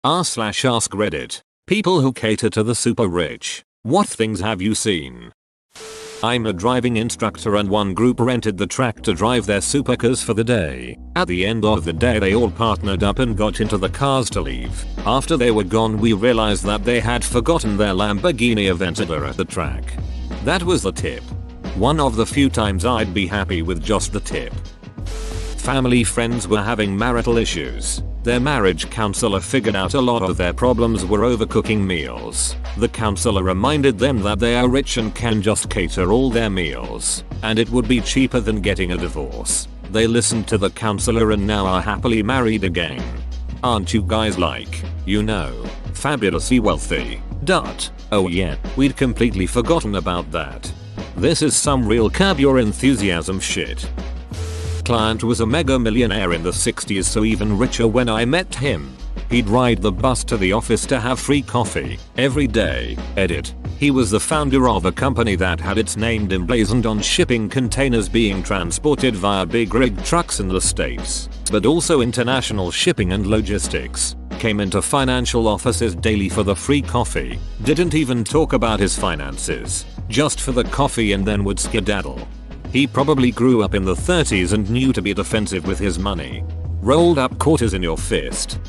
r/ask Reddit. People who cater to the super rich. What things have you seen? I'm a driving instructor and one group rented the track to drive their supercars for the day. At the end of the day they all partnered up and got into the cars to leave. After they were gone we realized that they had forgotten their Lamborghini Aventador at the track. That was the tip. One of the few times I'd be happy with just the tip. Family friends were having marital issues. Their marriage counselor figured out a lot of their problems were overcooking meals. The counselor reminded them that they are rich and can just cater all their meals, and it would be cheaper than getting a divorce. They listened to the counselor and now are happily married again. Aren't you guys like, fabulously wealthy? Oh yeah, we'd completely forgotten about that. This is some real Curb Your Enthusiasm shit. Client was a mega millionaire in the 60s, so even richer when I met him. He'd ride the bus to the office to have free coffee every day. Edit. He was the founder of a company that had its name emblazoned on shipping containers being transported via big rig trucks in the States, but also international shipping and logistics. Came into financial offices daily for the free coffee. Didn't even talk about his finances. Just for the coffee and then would skedaddle. He probably grew up in the 30s and knew to be defensive with his money. Rolled up quarters in your fist.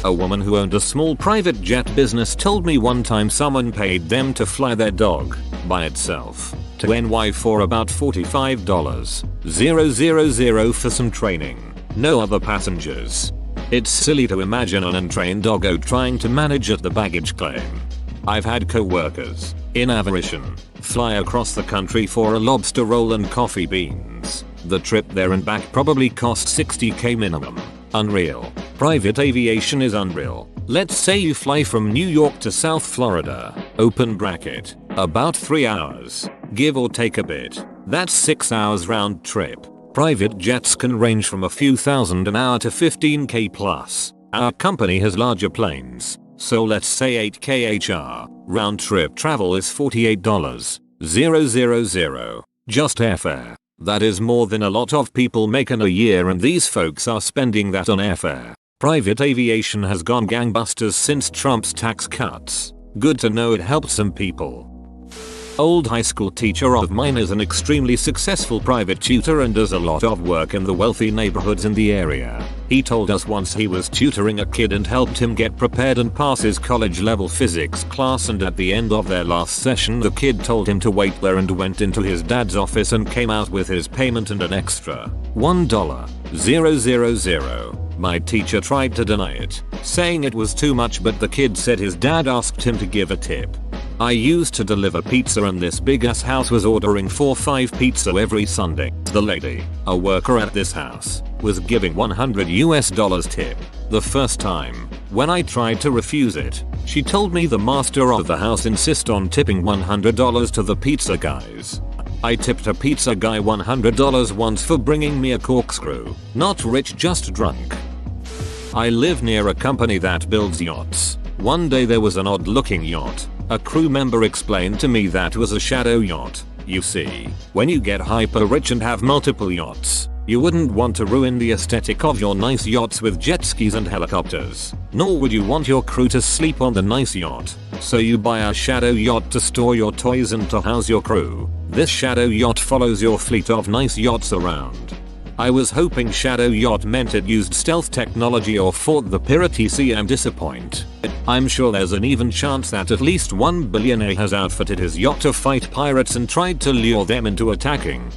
A woman who owned a small private jet business told me one time someone paid them to fly their dog, by itself, to NY for about $45,000 for some training. No other passengers. It's silly to imagine an untrained doggo trying to manage at the baggage claim. I've had co-workers, in Aviation, fly across the country for a lobster roll and coffee beans. The trip there and back probably cost $60K minimum. Unreal. Private aviation is unreal. Let's say you fly from New York to South Florida, open bracket, about 3 hours, give or take a bit. That's 6 hours round trip. Private jets can range from a few thousand an hour to $15K plus. Our company has larger planes. So let's say 8K HR. Round trip travel is $48,000. Just airfare. That is more than a lot of people make in a year, and these folks are spending that on airfare. Private aviation has gone gangbusters since Trump's tax cuts. Good to know it helped some people. Old high school teacher of mine is an extremely successful private tutor and does a lot of work in the wealthy neighborhoods in the area. He told us once he was tutoring a kid and helped him get prepared and pass his college level physics class, and at the end of their last session the kid told him to wait there and went into his dad's office and came out with his payment and an extra $1,000. My teacher tried to deny it, saying it was too much, but the kid said his dad asked him to give a tip. I used to deliver pizza and this big ass house was ordering 4-5 pizza every Sunday. The lady, a worker at this house, was giving $100 tip. The first time, when I tried to refuse it, she told me the master of the house insists on tipping $100 to the pizza guys. I tipped a pizza guy $100 once for bringing me a corkscrew. Not rich, just drunk. I live near a company that builds yachts. One day there was an odd looking yacht. A crew member explained to me that was a shadow yacht. You see, when you get hyper rich and have multiple yachts, you wouldn't want to ruin the aesthetic of your nice yachts with jet skis and helicopters. Nor would you want your crew to sleep on the nice yacht. So you buy a shadow yacht to store your toys and to house your crew. This shadow yacht follows your fleet of nice yachts around. I was hoping shadow yacht meant it used stealth technology or fought the piracy. I'm disappointed. I'm sure there's an even chance that at least one billionaire has outfitted his yacht to fight pirates and tried to lure them into attacking.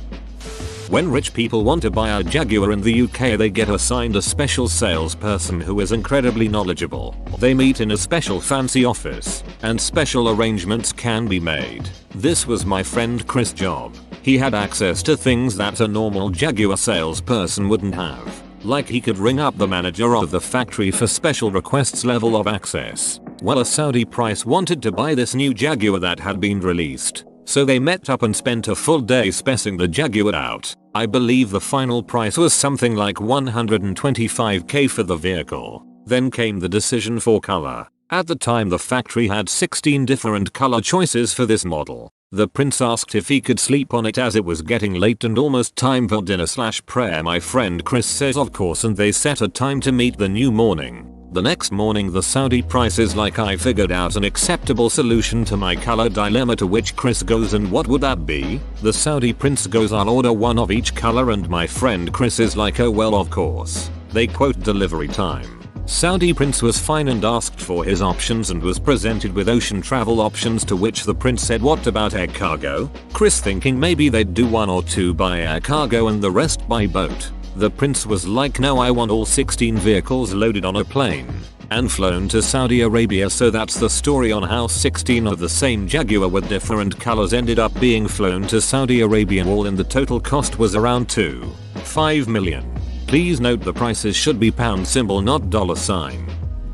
When rich people want to buy a Jaguar in the UK, they get assigned a special salesperson who is incredibly knowledgeable. They meet in a special fancy office, and special arrangements can be made. This was my friend Chris' job. He had access to things that a normal Jaguar salesperson wouldn't have. Like he could ring up the manager of the factory for special requests level of access. Well, a Saudi price wanted to buy this new Jaguar that had been released. So they met up and spent a full day specing the Jaguar out. I believe the final price was something like $125K for the vehicle. Then came the decision for color. At the time the factory had 16 different color choices for this model. The prince asked if he could sleep on it as it was getting late and almost time for dinner/prayer. My friend Chris says of course, and they set a time to meet the new morning. The next morning the Saudi price is like I figured out an acceptable solution to my color dilemma, to which Chris goes, and what would that be? The Saudi prince goes, I'll order one of each color, and my friend Chris is like, oh well of course. They quote delivery time. Saudi prince was fine and asked for his options and was presented with ocean travel options, to which the prince said, what about air cargo? Chris thinking maybe they'd do 1 or 2 by air cargo and the rest by boat. The prince was like, no, I want all 16 vehicles loaded on a plane and flown to Saudi Arabia. So that's the story on how 16 of the same Jaguar with different colors ended up being flown to Saudi Arabia, all in the total cost was around $2.5 million. Please note the prices should be pound symbol not dollar sign.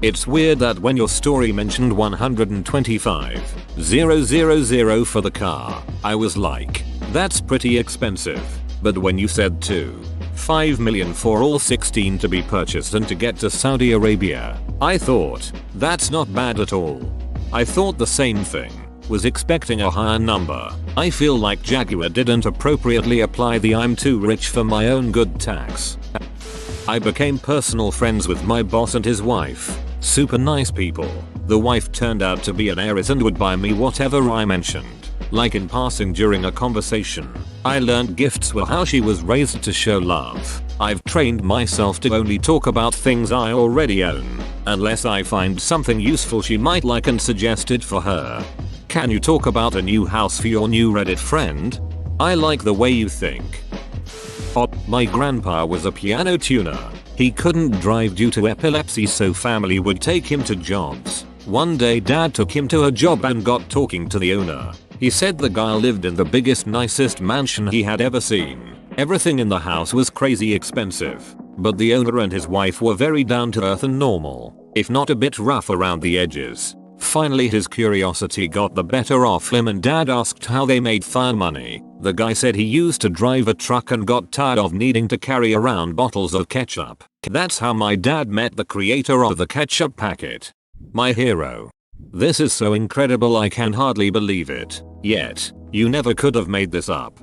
It's weird that when your story mentioned $125,000 for the car, I was like, that's pretty expensive. But when you said $2.5 million for all 16 to be purchased and to get to Saudi Arabia, I thought, that's not bad at all. I thought the same thing. Was expecting a higher number. I feel like Jaguar didn't appropriately apply the I'm too rich for my own good tax. I became personal friends with my boss and his wife. Super nice people. The wife turned out to be an heiress and would buy me whatever I mentioned. Like in passing during a conversation. I learned gifts were how she was raised to show love. I've trained myself to only talk about things I already own, unless I find something useful she might like and suggest it for her. Can you talk about a new house for your new Reddit friend? I like the way you think. My grandpa was a piano tuner. He couldn't drive due to epilepsy, so family would take him to jobs. One day dad took him to a job and got talking to the owner. He said the guy lived in the biggest, nicest mansion he had ever seen. Everything in the house was crazy expensive, but the owner and his wife were very down to earth and normal, if not a bit rough around the edges. Finally his curiosity got the better of him and dad asked how they made their money. The guy said he used to drive a truck and got tired of needing to carry around bottles of ketchup. That's how my dad met the creator of the ketchup packet. My hero. This is so incredible, I can hardly believe it. Yet, you never could have made this up.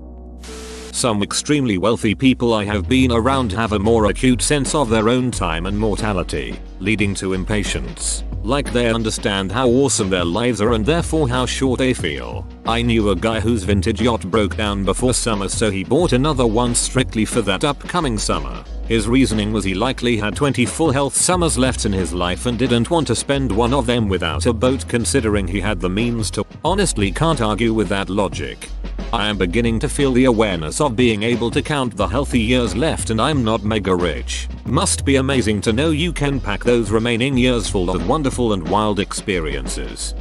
Some extremely wealthy people I have been around have a more acute sense of their own time and mortality, leading to impatience. Like they understand how awesome their lives are and therefore how short they feel. I knew a guy whose vintage yacht broke down before summer, so he bought another one strictly for that upcoming summer. His reasoning was he likely had 20 full health summers left in his life and didn't want to spend one of them without a boat, considering he had the means to. Honestly, can't argue with that logic. I am beginning to feel the awareness of being able to count the healthy years left, and I'm not mega rich. Must be amazing to know you can pack those remaining years full of wonderful and wild experiences.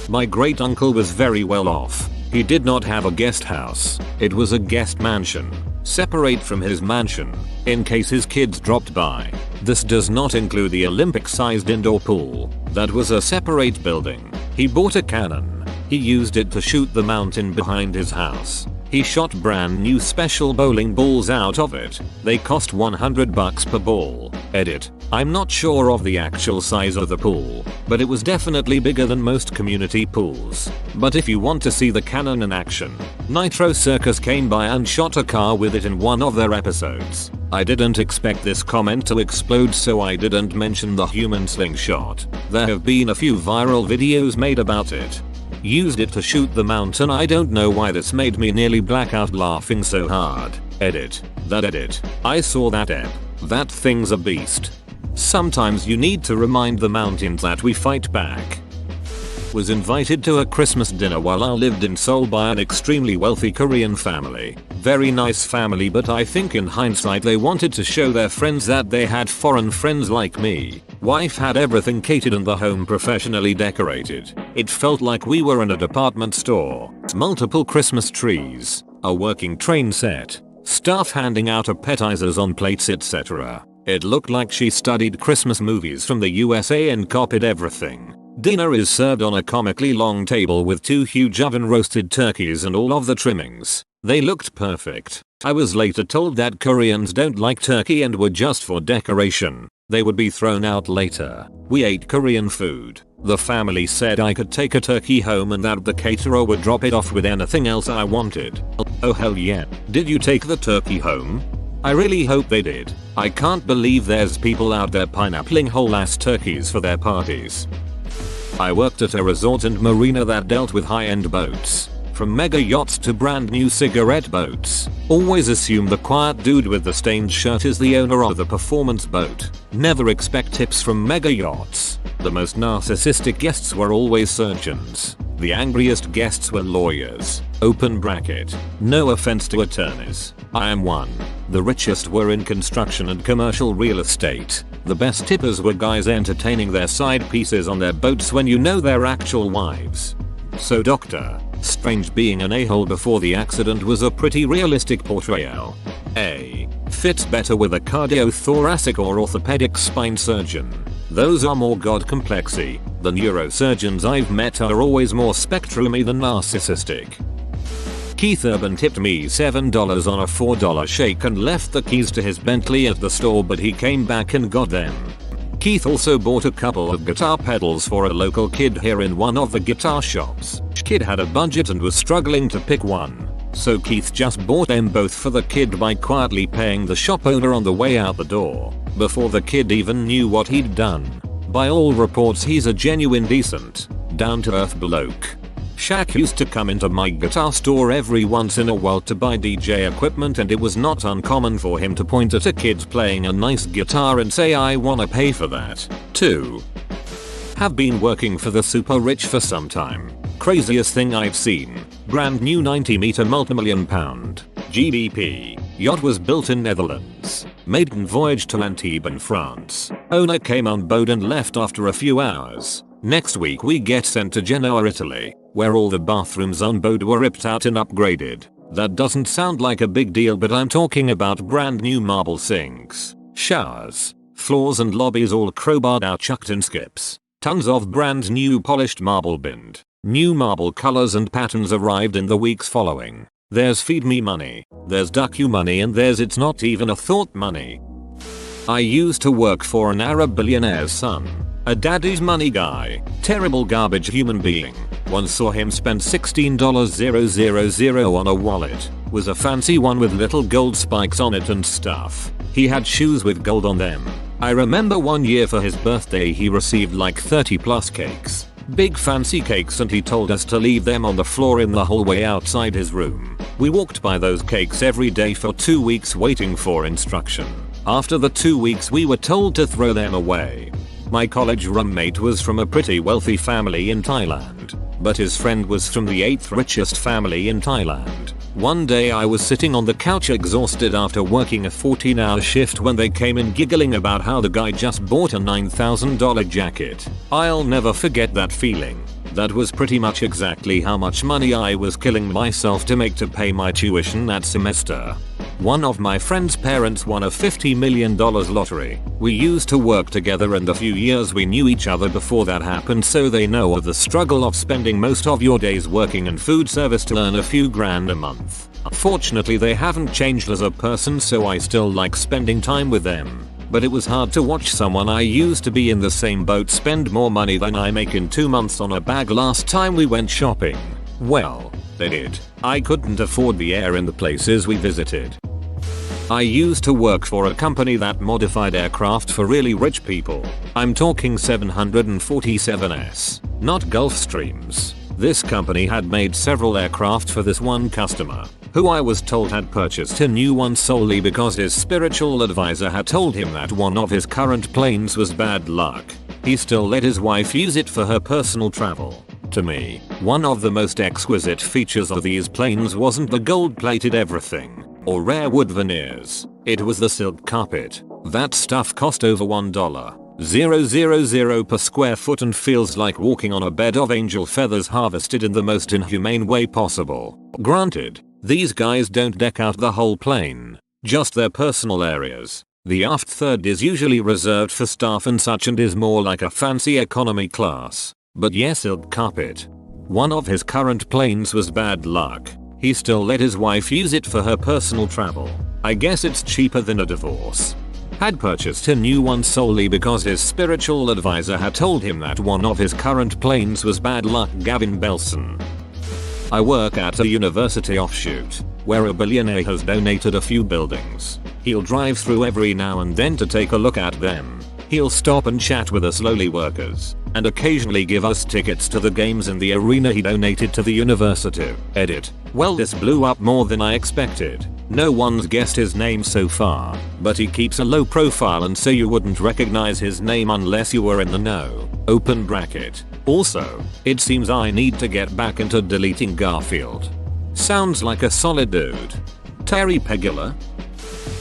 My great uncle was very well off. He did not have a guest house. It was a guest mansion, separate from his mansion, in case his kids dropped by. This does not include the Olympic-sized indoor pool. That was a separate building. He bought a cannon. He used it to shoot the mountain behind his house. He shot brand new special bowling balls out of it. They cost $100 per ball. Edit. I'm not sure of the actual size of the pool, but it was definitely bigger than most community pools. But if you want to see the cannon in action, Nitro Circus came by and shot a car with it in one of their episodes. I didn't expect this comment to explode, so I didn't mention the human slingshot. There have been a few viral videos made about it. Used it to shoot the mountain. I don't know why this made me nearly black out laughing so hard. Edit. That edit. I saw that ep. That thing's a beast. Sometimes you need to remind the mountains that we fight back. Was invited to a Christmas dinner while I lived in Seoul by an extremely wealthy Korean family. Very nice family, but I think in hindsight they wanted to show their friends that they had foreign friends like me. Wife had everything catered and the home professionally decorated. It felt like we were in a department store. Multiple Christmas trees, a working train set, staff handing out appetizers on plates, etc. It looked like she studied Christmas movies from the USA and copied everything. Dinner is served on a comically long table with 2 huge oven roasted turkeys and all of the trimmings. They looked perfect. I was later told that Koreans don't like turkey and were just for decoration. They would be thrown out later. We ate Korean food. The family said I could take a turkey home and that the caterer would drop it off with anything else I wanted. Oh hell yeah. Did you take the turkey home? I really hope they did. I can't believe there's people out there pineappling whole ass turkeys for their parties. I worked at a resort and marina that dealt with high-end boats. From mega yachts to brand new cigarette boats. Always assume the quiet dude with the stained shirt is the owner of the performance boat. Never expect tips from mega yachts. The most narcissistic guests were always surgeons. The angriest guests were lawyers. Open bracket. No offense to attorneys. I am one. The richest were in construction and commercial real estate. The best tippers were guys entertaining their side pieces on their boats when you know they're actual wives. So Dr. Strange being an a-hole before the accident was a pretty realistic portrayal. A. Fits better with a cardiothoracic or orthopedic spine surgeon. Those are more god complexy. The neurosurgeons I've met are always more spectrumy than narcissistic. Keith Urban tipped me $7 on a $4 shake and left the keys to his Bentley at the store, but he came back and got them. Keith also bought a couple of guitar pedals for a local kid here in one of the guitar shops. Kid had a budget and was struggling to pick one. So Keith just bought them both for the kid by quietly paying the shop owner on the way out the door, before the kid even knew what he'd done. By all reports he's a genuine decent, down-to-earth bloke. Shaq used to come into my guitar store every once in a while to buy DJ equipment, and it was not uncommon for him to point at a kid playing a nice guitar and say, "I wanna pay for that, too." Have been working for the super rich for some time. Craziest thing I've seen. Brand new 90-meter multi-million pound GBP yacht was built in Netherlands. Maiden voyage to Antibes in France. Owner came on board and left after a few hours. Next week we get sent to Genoa, Italy, where all the bathrooms on board were ripped out and upgraded. That doesn't sound like a big deal, but I'm talking about brand new marble sinks, showers, floors and lobbies all crowbarred out, chucked in skips. Tons of brand new polished marble binned. New marble colors and patterns arrived in the weeks following. There's feed me money, there's duck you money, and there's it's not even a thought money. I used to work for an Arab billionaire's son. A daddy's money guy. Terrible garbage human being. Once saw him spend $16,000 on a wallet. Was a fancy one with little gold spikes on it and stuff. He had shoes with gold on them. I remember one year for his birthday he received like 30 plus cakes. Big fancy cakes, and he told us to leave them on the floor in the hallway outside his room. We walked by those cakes every day for 2 weeks waiting for instruction. After the 2 weeks we were told to throw them away. My college roommate was from a pretty wealthy family in Thailand, but his friend was from the 8th richest family in Thailand. One day I was sitting on the couch exhausted after working a 14-hour shift when they came in giggling about how the guy just bought a $9,000 jacket. I'll never forget that feeling. That was pretty much exactly how much money I was killing myself to make to pay my tuition that semester. One of my friend's parents won a $50 million lottery. We used to work together, and the few years we knew each other before that happened, so they know of the struggle of spending most of your days working in food service to earn a few grand a month. Fortunately they haven't changed as a person, so I still like spending time with them. But it was hard to watch someone I used to be in the same boat spend more money than I make in 2 months on a bag last time we went shopping. Well, they did. I couldn't afford the air in the places we visited. I used to work for a company that modified aircraft for really rich people. I'm talking 747s, not Gulfstreams. This company had made several aircraft for this one customer, who I was told had purchased a new one solely because his spiritual advisor had told him that one of his current planes was bad luck. He still let his wife use it for her personal travel. To me, one of the most exquisite features of these planes wasn't the gold-plated everything or rare wood veneers. It was the silk carpet. That stuff cost over $1,000 per square foot and feels like walking on a bed of angel feathers harvested in the most inhumane way possible. Granted, these guys don't deck out the whole plane, just their personal areas. The aft third is usually reserved for staff and such and is more like a fancy economy class. But yes, silk carpet. One of his current planes was bad luck. He still let his wife use it for her personal travel. I guess it's cheaper than a divorce. Had purchased a new one solely because his spiritual advisor had told him that one of his current planes was bad luck. Gavin Belson. I work at a university offshoot, where a billionaire has donated a few buildings. He'll drive through every now and then to take a look at them. He'll stop and chat with us lowly workers, and occasionally give us tickets to the games in the arena he donated to the university. Edit. Well, this blew up more than I expected. No one's guessed his name so far, but he keeps a low profile and so you wouldn't recognize his name unless you were in the know. Open bracket. Also, it seems I need to get back into deleting Garfield. Sounds like a solid dude. Terry Pegula?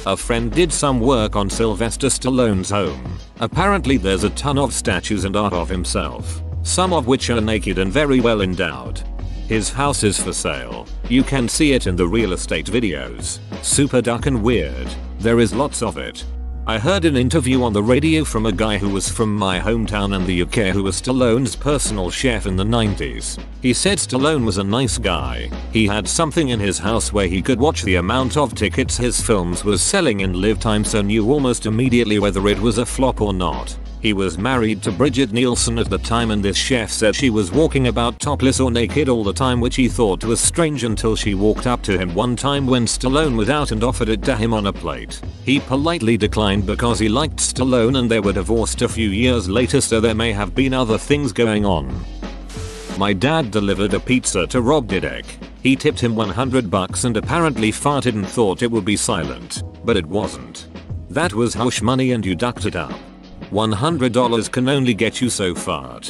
A friend did some work on Sylvester Stallone's home. Apparently there's a ton of statues and art of himself, some of which are naked and very well endowed. His house is for sale. You can see it in the real estate videos. Super dark and weird. There is lots of it. I heard an interview on the radio from a guy who was from my hometown in the UK who was Stallone's personal chef in the 90s. He said Stallone was a nice guy. He had something in his house where he could watch the amount of tickets his films was selling in live time, so knew almost immediately whether it was a flop or not. He was married to Bridget Nielsen at the time, and this chef said she was walking about topless or naked all the time, which he thought was strange until she walked up to him one time when Stallone was out and offered it to him on a plate. He politely declined because he liked Stallone and they were divorced a few years later, so there may have been other things going on. My dad delivered a pizza to Rob Dyrdek. He tipped him $100 and apparently farted and thought it would be silent, but it wasn't. That was hush money and you ducked it up. $100 can only get you so far.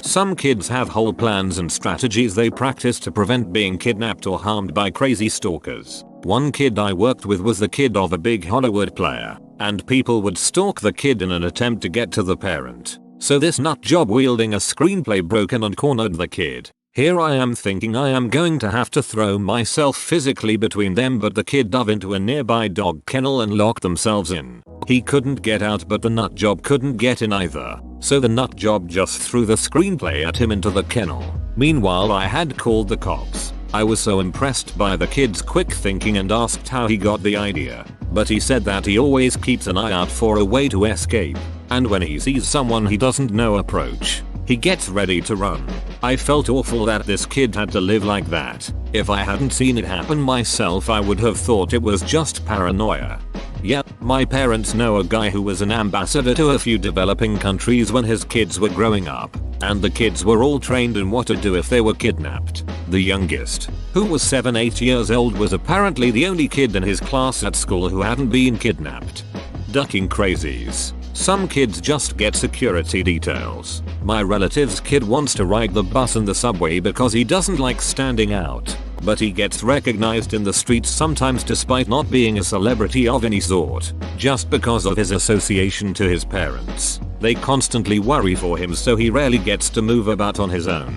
Some kids have whole plans and strategies they practice to prevent being kidnapped or harmed by crazy stalkers. One kid I worked with was the kid of a big Hollywood player, and people would stalk the kid in an attempt to get to the parent. So this nut job wielding a screenplay broken and cornered the kid. Here I am thinking I am going to have to throw myself physically between them, but the kid dove into a nearby dog kennel and locked themselves in. He couldn't get out, but the nut job couldn't get in either. So the nut job just threw the screenplay at him into the kennel. Meanwhile, I had called the cops. I was so impressed by the kid's quick thinking and asked how he got the idea. But he said that he always keeps an eye out for a way to escape. And when he sees someone he doesn't know approach, he gets ready to run. I felt awful that this kid had to live like that. If I hadn't seen it happen myself, I would have thought it was just paranoia. Yep, my parents know a guy who was an ambassador to a few developing countries when his kids were growing up, and the kids were all trained in what to do if they were kidnapped. The youngest, who was 7-8 years old, was apparently the only kid in his class at school who hadn't been kidnapped. Ducking crazies. Some kids just get security details. My relative's kid wants to ride the bus and the subway because he doesn't like standing out, but he gets recognized in the streets sometimes despite not being a celebrity of any sort, just because of his association to his parents. They constantly worry for him, so he rarely gets to move about on his own.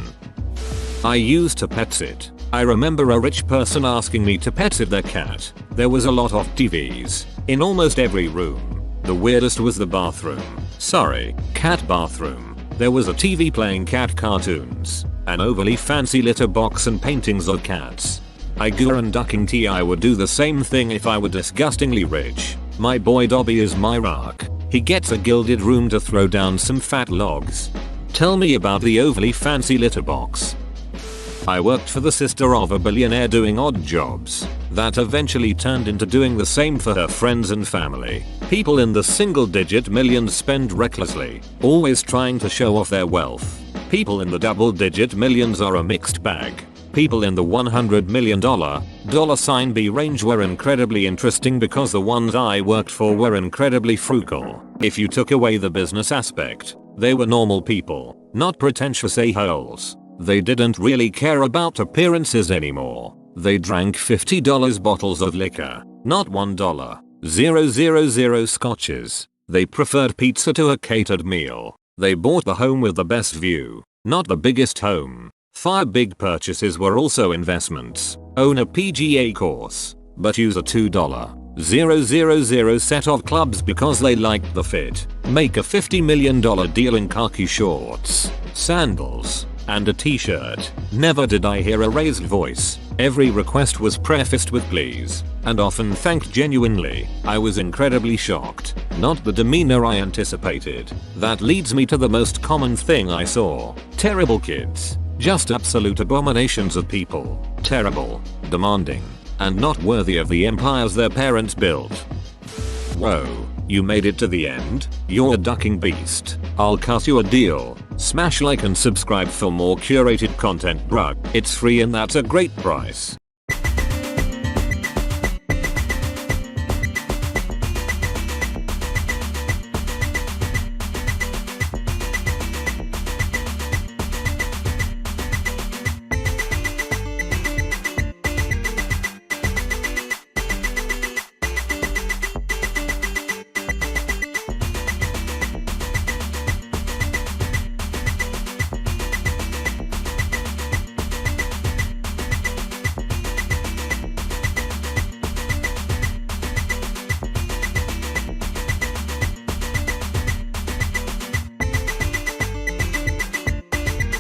I used to pet sit. I remember a rich person asking me to pet sit their cat. There was a lot of TVs in almost every room. The weirdest was the bathroom. Sorry, cat bathroom. There was a TV playing cat cartoons, an overly fancy litter box and paintings of cats. I grew and ducking tea. I would do the same thing if I were disgustingly rich. My boy Dobby is my rock. He gets a gilded room to throw down some fat logs. Tell me about the overly fancy litter box. I worked for the sister of a billionaire doing odd jobs that eventually turned into doing the same for her friends and family. People in the single-digit millions spend recklessly, always trying to show off their wealth. People in the double-digit millions are a mixed bag. People in the $100 million $B range were incredibly interesting because the ones I worked for were incredibly frugal. If you took away the business aspect, they were normal people, not pretentious a-holes. They didn't really care about appearances anymore. They drank $50 bottles of liquor, not $1,000 scotches. They preferred pizza to a catered meal. They bought the home with the best view, not the biggest home. 5 big purchases were also investments. Own a PGA course, but use a $2,000 set of clubs because they liked the fit. Make a $50 million deal in khaki shorts, sandals, and a t-shirt. Never did I hear a raised voice. Every request was prefaced with please, and often thanked genuinely. I was incredibly shocked, not the demeanor I anticipated. That leads me to the most common thing I saw. Terrible kids. Just absolute abominations of people. Terrible, demanding, and not worthy of the empires their parents built. Whoa, you made it to the end? You're a ducking beast. I'll cut you a deal. Smash like and subscribe for more curated content, bruh. It's free and that's a great price.